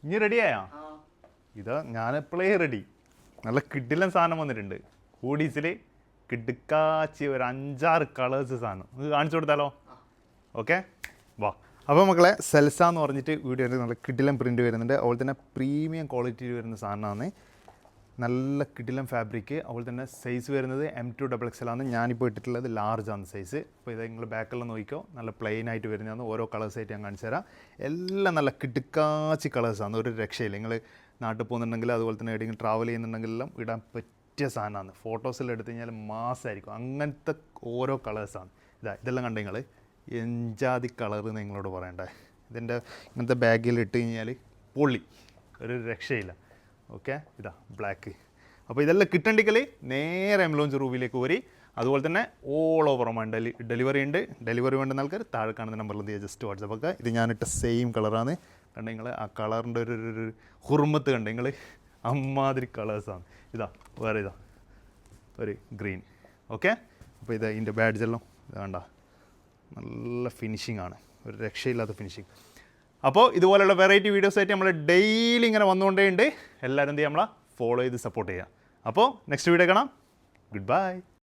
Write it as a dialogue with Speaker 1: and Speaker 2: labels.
Speaker 1: ഇനി റെഡിയായാ? ഇതാ ഞാനെപ്പോഴേ റെഡി. നല്ല കിഡിലൻ സാധനം വന്നിട്ടുണ്ട്. ഹൂഡീസിൽ കിടുക്കാച്ചി ഒരു 5-6 കളേഴ്സ് സാധനം നിങ്ങൾക്ക് കാണിച്ചു കൊടുത്താലോ? ഓക്കെ വാ. അപ്പോൾ മക്കളെ, സെൽസ എന്ന് പറഞ്ഞിട്ട് വീഡിയോ നല്ല കിഡിലൻ പ്രിൻറ്റ് വരുന്നുണ്ട്. അതുപോലെ തന്നെ പ്രീമിയം ക്വാളിറ്റിയിൽ വരുന്ന സാധനമാണ്. നല്ല കിഡിലൻ ഫാബ്രിക്. അതുപോലെ തന്നെ സൈസ് വരുന്നത് M2 XXL ആണ്. ഞാനിപ്പോൾ ഇട്ടിട്ടുള്ളത് ലാർജ് ആണ് സൈസ്. അപ്പോൾ ഇത് നിങ്ങൾ ബാക്കിൽ നോക്കിക്കോ, നല്ല പ്ലെയിൻ ആയിട്ട് വരുന്നതാണ്. ഓരോ കളേഴ്സായിട്ട് ഞാൻ കാണിച്ചു തരാം. എല്ലാം നല്ല കിടുക്കാച്ചി കളേഴ്സാണ്, ഒരു രക്ഷയില്ല. നിങ്ങൾ നാട്ടിൽ പോകുന്നുണ്ടെങ്കിൽ അതുപോലെ തന്നെ എവിടെയെങ്കിലും ട്രാവൽ ചെയ്യുന്നുണ്ടെങ്കിലെല്ലാം ഇടാൻ പറ്റിയ സാധനമാണ്. ഫോട്ടോസെല്ലാം എടുത്തു കഴിഞ്ഞാൽ മാസമായിരിക്കും. അങ്ങനത്തെ ഓരോ കളേഴ്സാണ്. ഇതെല്ലാം കണ്ടു നിങ്ങൾ എഞ്ചാതി കളർ നിങ്ങളോട് പറയണ്ടേ. ഇതിൻ്റെ ഇങ്ങനത്തെ ബാഗിൽ ഇട്ട് കഴിഞ്ഞാൽ പൊള്ളി, ഒരു രക്ഷയില്ല. ഓക്കെ, ഇതാ ബ്ലാക്ക്. അപ്പോൾ ഇതെല്ലാം കിട്ടണ്ടെങ്കിൽ നേരെ എംലോഞ്ച് റൂമിലേക്ക് പോരി. അതുപോലെ തന്നെ ഓൾ ഓവർ ഒമാൻ ഡെലിവറി ഉണ്ട്. ഡെലിവറി വേണ്ടുന്ന ആൾക്കാർ താഴെ കാണുന്ന നമ്പറിൽ ജസ്റ്റ് വാട്സപ്പ് ഒക്കെ. ഇത് ഞാനിട്ട സെയിം കളറാണ്. കണ്ട് നിങ്ങൾ ആ കളറിൻ്റെ ഒരു ഹുർമത്ത് കണ്ട് നിങ്ങൾ, അമ്മാതിരി കളേഴ്സാണ്. ഇതാ വേറെ ഇതാ ഒരു ഗ്രീൻ. ഓക്കെ, അപ്പോൾ ഇത് ഇതിൻ്റെ ബാഡ്ജെല്ലാം ഇത് കണ്ട നല്ല ഫിനിഷിംഗ് ആണ്, ഒരു രക്ഷയില്ലാത്ത ഫിനിഷിങ്. അപ്പോൾ ഇതുപോലെയുള്ള വെറൈറ്റി വീഡിയോസ് ആയിട്ട് നമ്മൾ ഡെയിലി ഇങ്ങനെ വന്നുകൊണ്ടേയുണ്ട്. എല്ലാവരും എന്ത് ചെയ്യുക, നമ്മളെ ഫോളോ ചെയ്ത് സപ്പോർട്ട് ചെയ്യുക. അപ്പോൾ നെക്സ്റ്റ് വീഡിയോ കാണാം. Good bye.